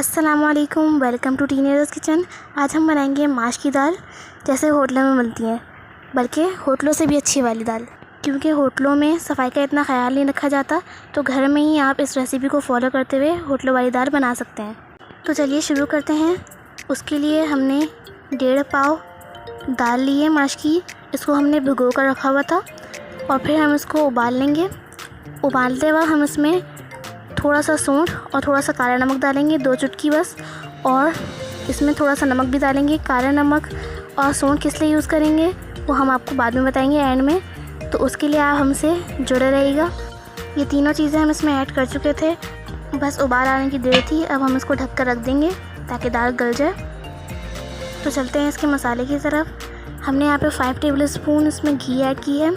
अस्सलाम वालेकुम, welcome to teenagers kitchen. आज हम बनाएंगे माश की दाल जैसे होटलों में बनती हैं, बल्कि होटलों से भी अच्छी वाली दाल। क्योंकि होटलों में सफाई का इतना ख्याल नहीं रखा जाता, तो घर में ही आप इस रेसिपी को फॉलो करते हुए होटलों वाली दाल बना सकते हैं। तो चलिए शुरू करते हैं। उसके लिए हमने 1.5 पाव दाल ली है माश की। इसको हमने भिगो कर रखा हुआ था और फिर हम इसको उबाल लेंगे। उबालते वक्त हम इसमें थोड़ा सा सूंठ और थोड़ा सा काला नमक डालेंगे, 2 चुटकी बस। और इसमें थोड़ा सा नमक भी डालेंगे। काला नमक और सूंठ किस लिए यूज़ करेंगे वो हम आपको बाद में बताएंगे एंड में, तो उसके लिए आप हमसे जुड़े रहिएगा। ये तीनों चीज़ें हम इसमें ऐड कर चुके थे, बस उबाल आने की देर थी। अब हम इसको ढक कर रख देंगे ताकि दाल गल जाए। तो चलते हैं इसके मसाले की तरफ। हमने यहाँ पे 5 टेबल स्पून इसमें घी ऐड की है।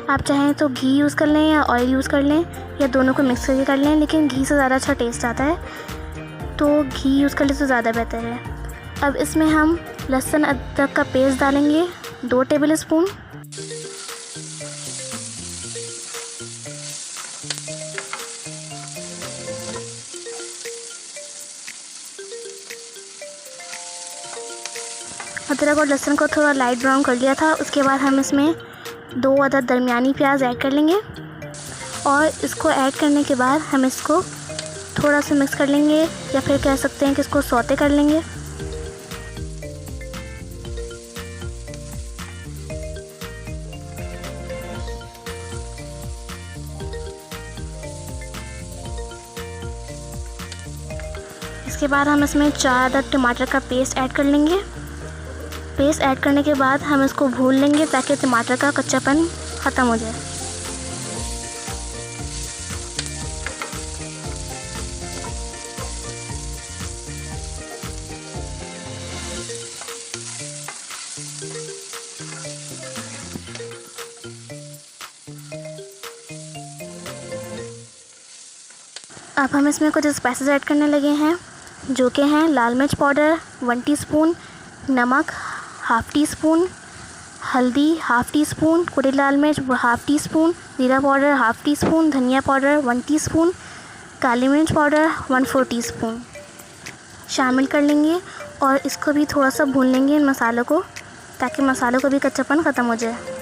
आप चाहें तो घी यूज़ कर लें या ऑयल यूज़ कर लें या दोनों को मिक्स करके कर लें, लेकिन घी से ज़्यादा अच्छा टेस्ट आता है, तो घी यूज़ कर ले तो ज़्यादा बेहतर है। अब इसमें हम लहसुन अदरक का पेस्ट डालेंगे, 2 टेबल स्पून। अदरक और लहसुन को थोड़ा लाइट ब्राउन कर लिया था। उसके बाद हम इसमें 2 अदद दरमियानी प्याज ऐड कर लेंगे और इसको ऐड करने के बाद हम इसको थोड़ा सा मिक्स कर लेंगे, या फिर कह सकते हैं कि इसको सौते कर लेंगे। इसके बाद हम इसमें 4 अदद टमाटर का पेस्ट ऐड कर लेंगे। पेस्ट ऐड करने के बाद हम इसको भून लेंगे ताकि टमाटर का कच्चापन ख़त्म हो जाए। अब हम इसमें कुछ स्पाइसेस ऐड करने लगे हैं, जो कि हैं लाल मिर्च पाउडर 1 टीस्पून, नमक 1/2 टीस्पून, हल्दी 1/2 टीस्पून, कुटी लाल मिर्च 1/2 टीस्पून, जीरा पाउडर 1/2 टीस्पून, धनिया पाउडर 1 टीस्पून, काली मिर्च पाउडर 1/4 टीस्पून शामिल कर लेंगे और इसको भी थोड़ा सा भून लेंगे इन मसालों को, ताकि मसालों को भी कच्चापन ख़त्म हो जाए।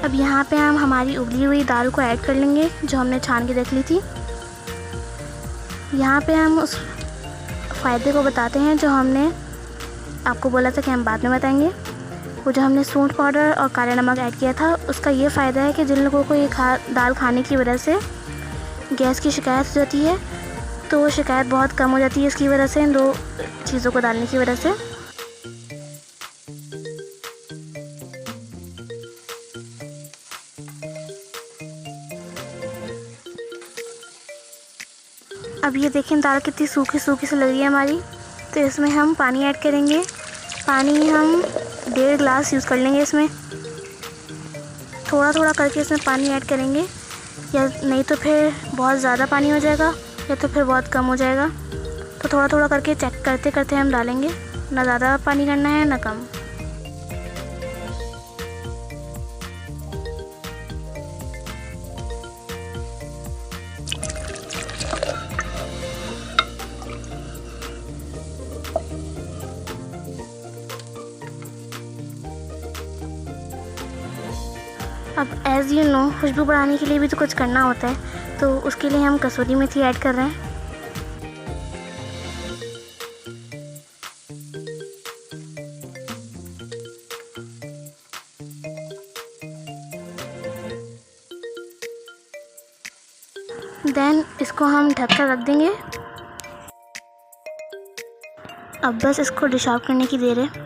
अब यहाँ पे हम हमारी उबली हुई दाल को ऐड कर लेंगे, जो हमने छान के रख ली थी। यहाँ पे हम उस फ़ायदे को बताते हैं जो हमने आपको बोला था कि हम बाद में बताएंगे। वो जो हमने सूंठ पाउडर और काला नमक ऐड किया था, उसका ये फ़ायदा है कि जिन लोगों को ये दाल खाने की वजह से गैस की शिकायत हो जाती है, तो वो शिकायत बहुत कम हो जाती है इसकी वजह से, इन 2 चीज़ों को डालने की वजह से। अब ये देखें दाल कितनी सूखी सूखी सी लग रही है हमारी। तो इसमें हम पानी ऐड करेंगे। पानी हम 1.5 गिलास यूज़ कर लेंगे। इसमें थोड़ा थोड़ा करके इसमें पानी ऐड करेंगे, या नहीं तो फिर बहुत ज़्यादा पानी हो जाएगा, या तो फिर बहुत कम हो जाएगा। तो थोड़ा थोड़ा करके चेक करते करते हम डालेंगे, ना ज़्यादा पानी करना है ना कम। अब एज़ यू नो, खुशबू बढ़ाने के लिए भी तो कुछ करना होता है, तो उसके लिए हम कसूरी मेथी ऐड कर रहे हैं। देन इसको हम ढक कर रख देंगे। अब बस इसको डिश आउट करने की देर है।